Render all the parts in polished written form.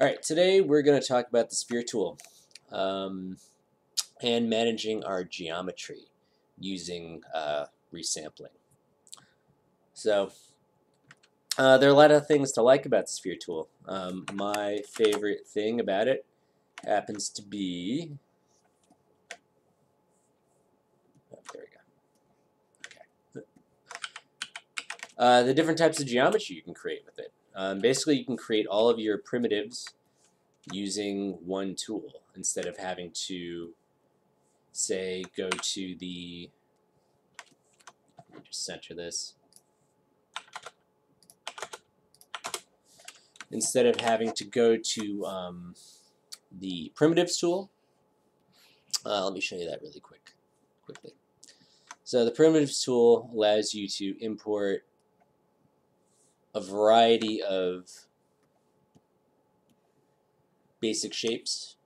Alright, today we're going to talk about the sphere tool and managing our geometry using resampling. So there are a lot of things to like about the sphere tool. My favorite thing about it happens to be, there we go, the different types of geometry you can create with it. Basically, you can create all of your primitives using one tool instead of having to, say, go to the, let me just center this, instead of having to go to the primitives tool. Let me show you that really quickly. So the primitives tool allows you to import a variety of basic shapes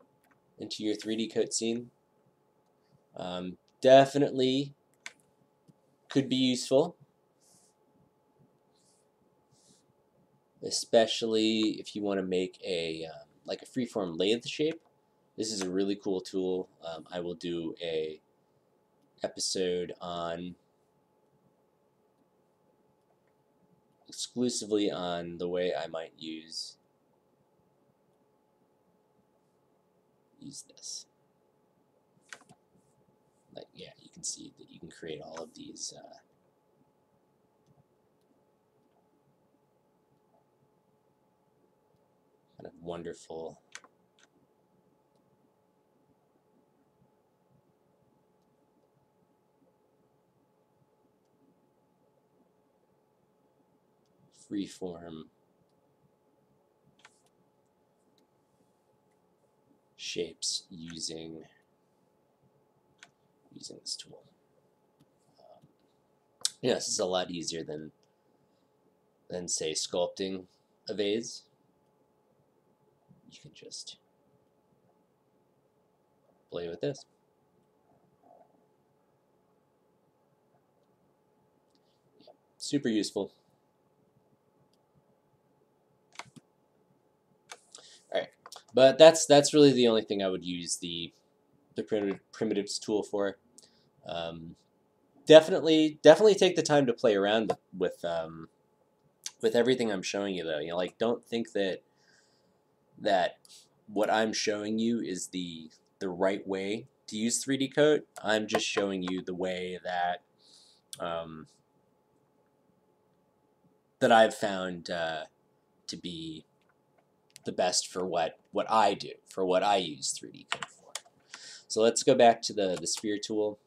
into your 3D coat scene. Definitely could be useful, especially if you want to make a like a freeform lathe shape. This is a really cool tool. I will do a episode on exclusively on the way I might use this. Like, yeah, you can see that you can create all of these kind of wonderful freeform shapes using this tool. Yeah, this is a lot easier than say sculpting a vase. You can just play with this. Yeah, super useful. All right, but that's really the only thing I would use the primitives tool for. Definitely take the time to play around with everything I'm showing you, though. You know, like, don't think that what I'm showing you is the right way to use 3D Coat. I'm just showing you the way that that I've found to be the best for what I do, for what I use 3D Coat for. So let's go back to the sphere tool.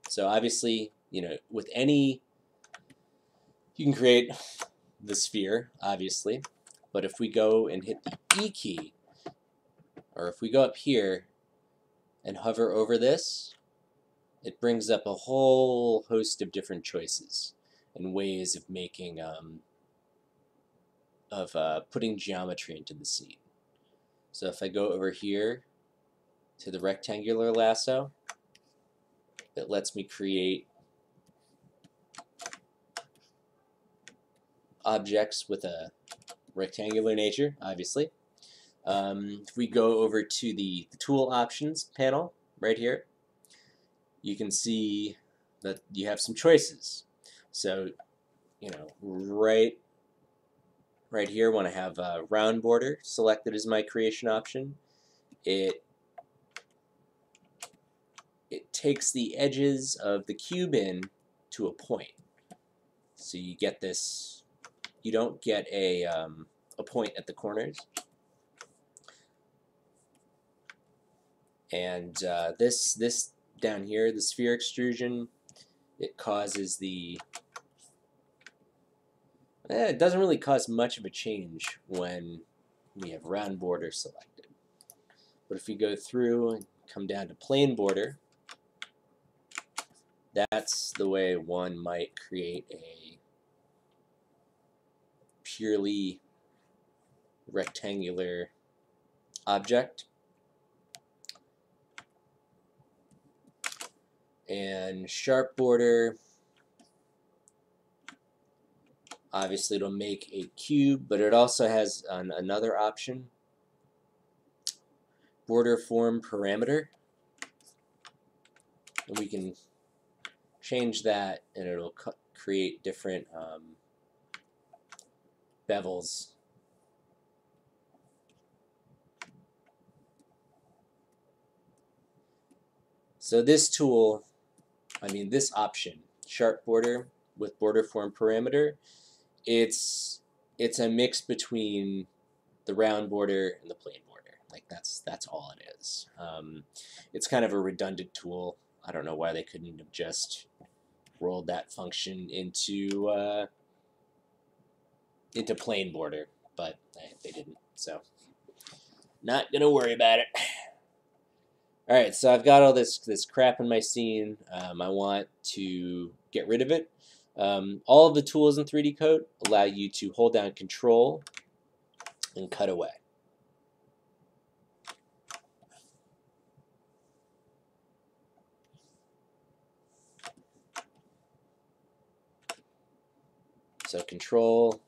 So obviously, you know, with any, you can create the sphere, obviously, but if we go and hit the E key, or if we go up here and hover over this, it brings up a whole host of different choices and ways of making, putting geometry into the scene. So if I go over here to the rectangular lasso, it lets me create objects with a rectangular nature, obviously. If we go over to the tool options panel right here, you can see that you have some choices. So, you know, right here, when I have a round border selected as my creation option, it takes the edges of the cube in to a point. So you get this, you don't get a point at the corners. And this down here, the sphere extrusion, it causes the, it doesn't really cause much of a change when we have round border selected. But if we go through and come down to plane border, that's the way one might create a purely rectangular object. And sharp border, obviously it'll make a cube, but it also has another option border form parameter, and we can change that, and it'll create different bevels. So this tool, this option, sharp border with border form parameter, it's a mix between the round border and the plain border. Like that's all it is. It's kind of a redundant tool. I don't know why they couldn't have just rolled that function into plain border, but they didn't. So not gonna worry about it. All right, so I've got all this crap in my scene. I want to get rid of it. All of the tools in 3D Code allow you to hold down Control and cut away. So Control,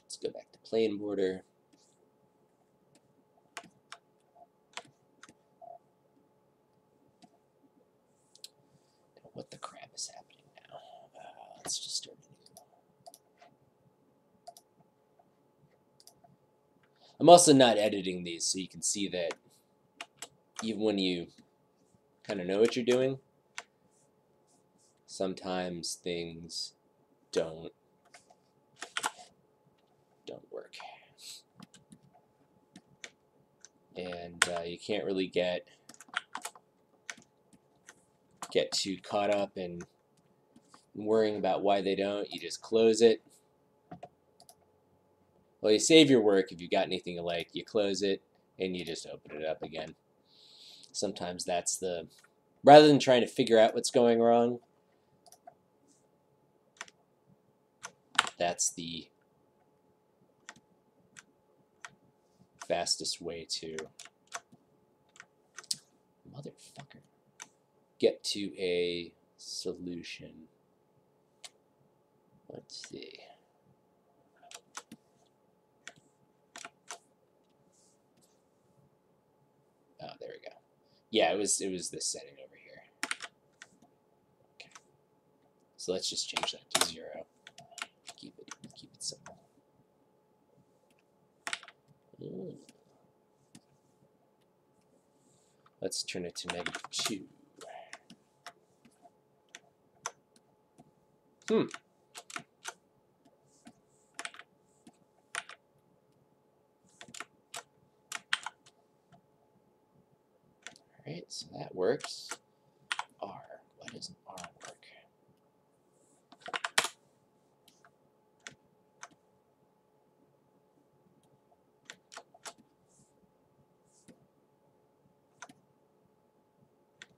let's go back to plain border. What the crap is happening now? Let's just start anew. I'm also not editing these, so you can see that even when you kind of know what you're doing, sometimes things don't work, and you can't really get too caught up in worrying about why they don't. You just close it. Well, you save your work if you've got anything you like. You close it and you just open it up again. Sometimes that's rather than trying to figure out what's going wrong, that's the fastest way to get to a solution. Let's see. Oh, there we go. Yeah, it was this setting over here. Okay. So let's just change that to 0. Keep it simple. Let's turn it to -2. Alright, so that works. R. Why doesn't R work?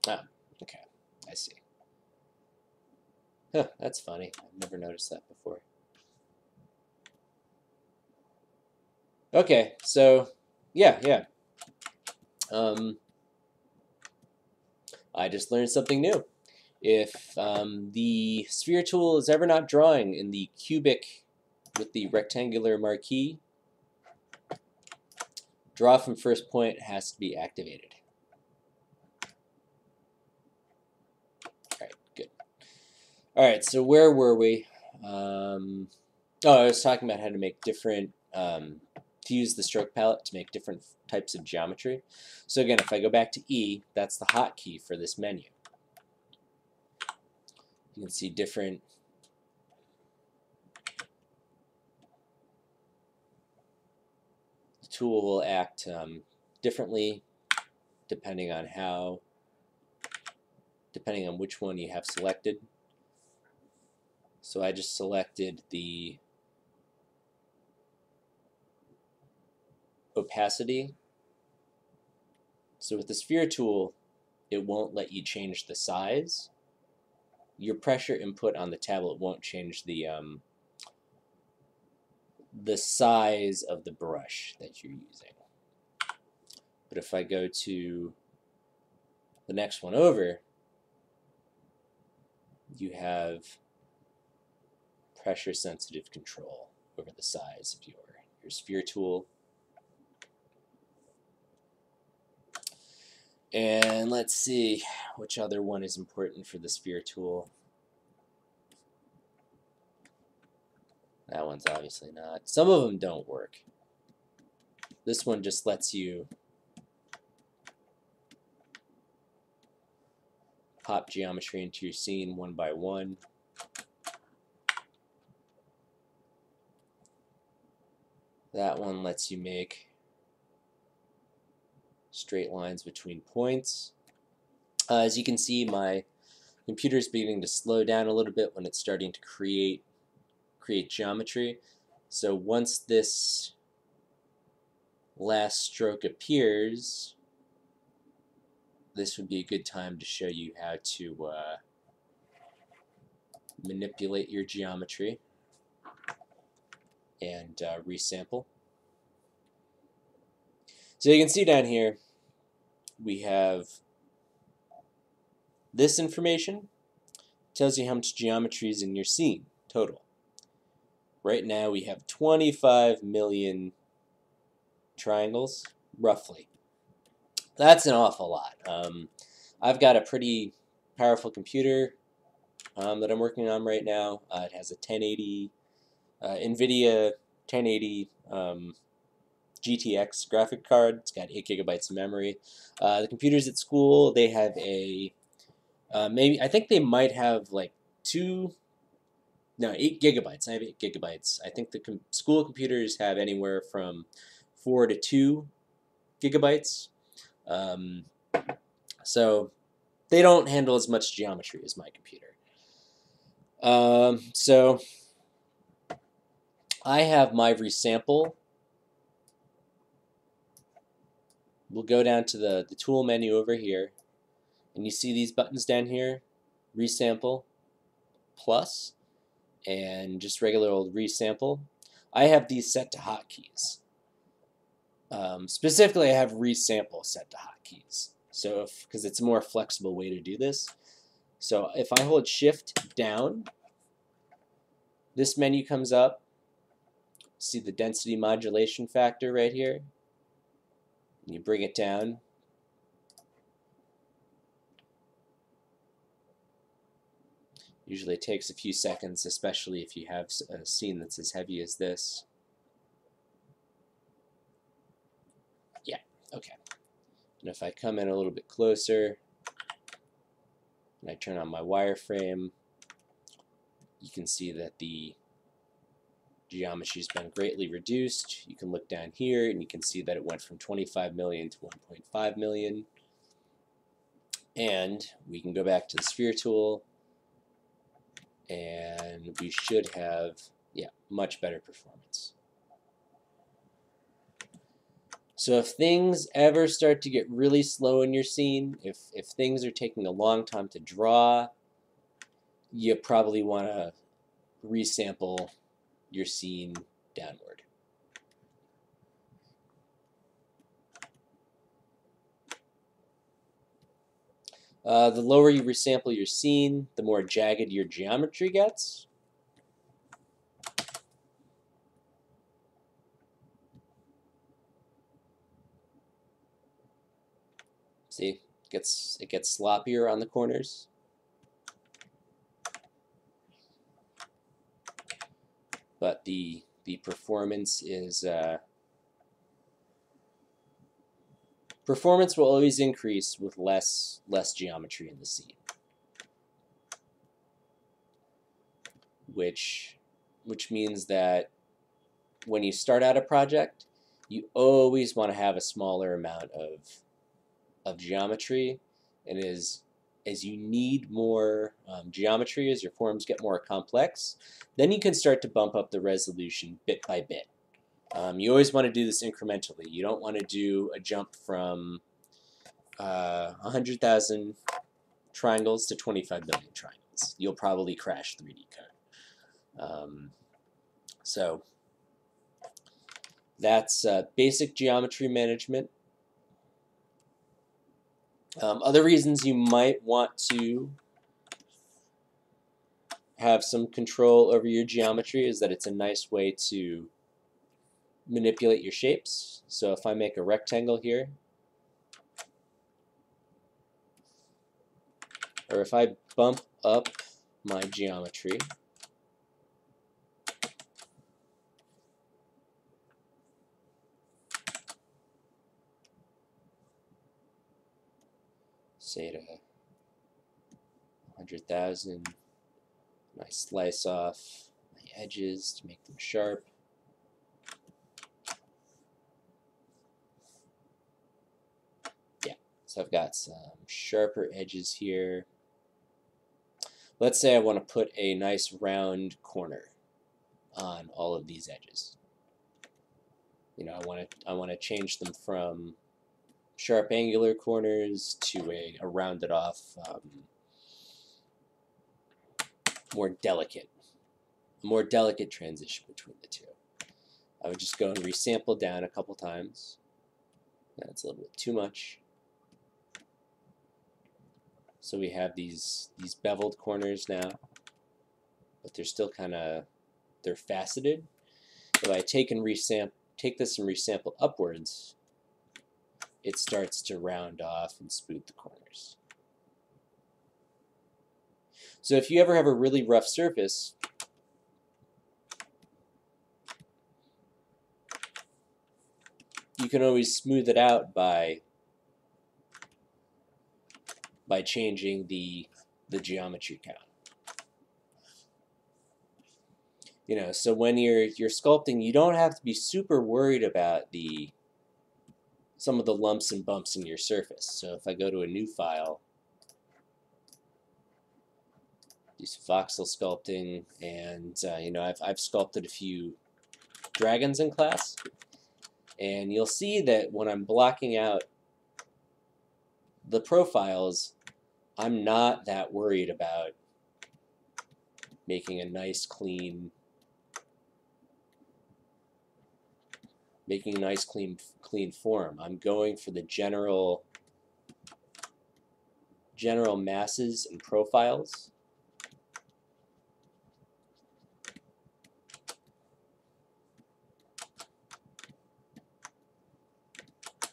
Ah, okay. I see. Huh, that's funny. I've never noticed that before. Okay, so yeah. I just learned something new. If the sphere tool is ever not drawing in the cubic with the rectangular marquee, draw from first point has to be activated. Alright, good. Alright, so where were we? I was talking about how to make different, to use the stroke palette to make different types of geometry. So again, if I go back to E, that's the hotkey for this menu. You can see different the tool will act differently depending on which one you have selected. So I just selected the opacity. So with the sphere tool, it won't let you change the size. Your pressure input on the tablet won't change the size of the brush that you're using. But if I go to the next one over, you have pressure sensitive control. over the size of your sphere tool. And let's see which other one is important for the sphere tool. That one's obviously not. Some of them don't work. This one just lets you pop geometry into your scene one by one. That one lets you make straight lines between points. As you can see, my computer is beginning to slow down a little bit when it's starting to create geometry. So once this last stroke appears, this would be a good time to show you how to manipulate your geometry and resample. So you can see down here we have this information. It tells you how much geometry is in your scene total. Right now we have 25 million triangles, roughly. That's an awful lot. I've got a pretty powerful computer that I'm working on right now. It has a 1080 NVIDIA 1080 GTX graphic card. It's got 8 gigabytes of memory. The computers at school, they have a maybe, I think they might have like 8 gigabytes. I have 8 gigabytes. I think the school computers have anywhere from 4 to 2 gigabytes. So they don't handle as much geometry as my computer. So I have my Resample. We'll go down to the tool menu over here, and you see these buttons down here, Resample, Plus, and just regular old Resample. I have these set to hotkeys. Specifically, I have Resample set to hotkeys. So, because it's a more flexible way to do this. So if I hold Shift down, this menu comes up. See the density modulation factor right here. You bring it down. Usually it takes a few seconds, especially if you have a scene that's as heavy as this. Yeah, okay. And if I come in a little bit closer and I turn on my wireframe, you can see that the geometry's been greatly reduced. You can look down here and you can see that it went from 25 million to 1.5 million. And we can go back to the sphere tool and we should have, yeah, much better performance. So if things ever start to get really slow in your scene, if things are taking a long time to draw, you probably want to resample your scene downward. The lower you resample your scene, the more jagged your geometry gets. See, it gets sloppier on the corners. But the performance is performance will always increase with less geometry in the scene, which means that when you start out a project, you always want to have a smaller amount of geometry, and as you need more geometry, as your forms get more complex, then you can start to bump up the resolution bit by bit. You always want to do this incrementally. You don't want to do a jump from 100,000 triangles to 25 million triangles. You'll probably crash 3D code. So that's basic geometry management. Other reasons you might want to have some control over your geometry is that it's a nice way to manipulate your shapes. So if I make a rectangle here, or if I bump up my geometry, say to 100,000, I slice off my edges to make them sharp. Yeah, so I've got some sharper edges here. Let's say I want to put a nice round corner on all of these edges. You know, I want to change them from sharp angular corners to a rounded off, more delicate transition between the two. I would just go and resample down a couple times. That's a little bit too much. So we have these beveled corners now, but they're still they're faceted. If I take this and resample upwards, it starts to round off and smooth the corners. So if you ever have a really rough surface, you can always smooth it out by changing the geometry count. You know, so when you're sculpting, you don't have to be super worried about some of the lumps and bumps in your surface. So if I go to a new file, do some voxel sculpting, and you know, I've sculpted a few dragons in class, and you'll see that when I'm blocking out the profiles, I'm not that worried about making a nice clean form. I'm going for the general masses and profiles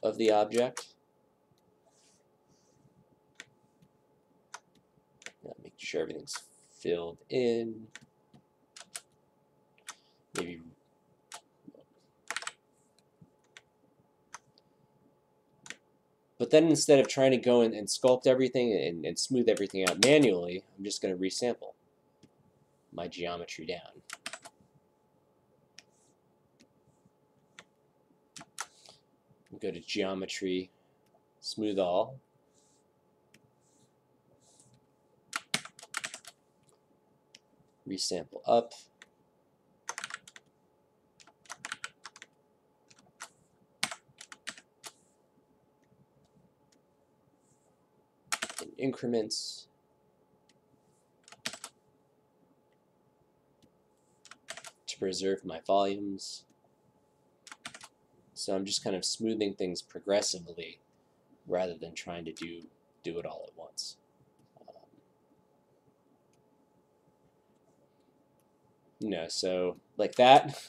of the object. Now make sure everything's filled in. Maybe but then instead of trying to go and sculpt everything and smooth everything out manually, I'm just going to resample my geometry down. Go to Geometry, Smooth All. Resample up. In increments. To preserve my volumes. So I'm just kind of smoothing things progressively rather than trying to do it all at once. You know, so like that,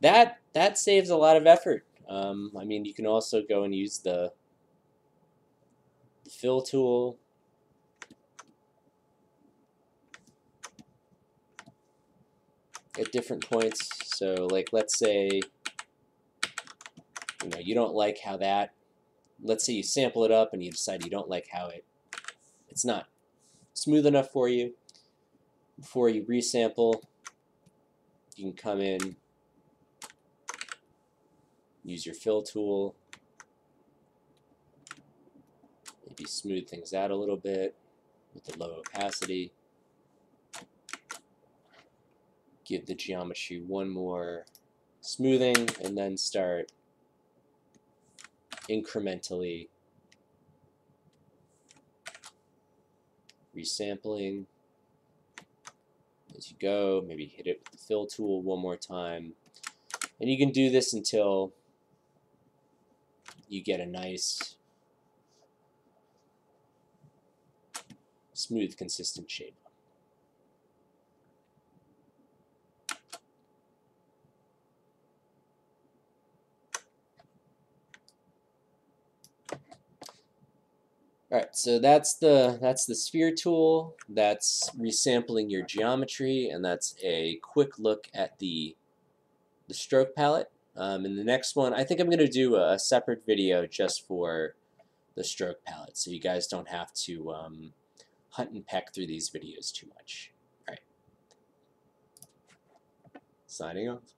that saves a lot of effort. I mean, you can also go and use the fill tool. At different points. So like, let's say, you know, you don't like how that, let's say you sample it up and you decide you don't like how it's not smooth enough for you. Before you resample, you can come in, use your fill tool, maybe smooth things out a little bit with the low opacity. Give the geometry one more smoothing, and then start incrementally resampling as you go. Maybe hit it with the fill tool one more time. And you can do this until you get a nice, smooth, consistent shape. Alright, so that's the sphere tool, that's resampling your geometry, and that's a quick look at the stroke palette. In the next one, I think I'm going to do a separate video just for the stroke palette, so you guys don't have to hunt and peck through these videos too much. Alright, signing off.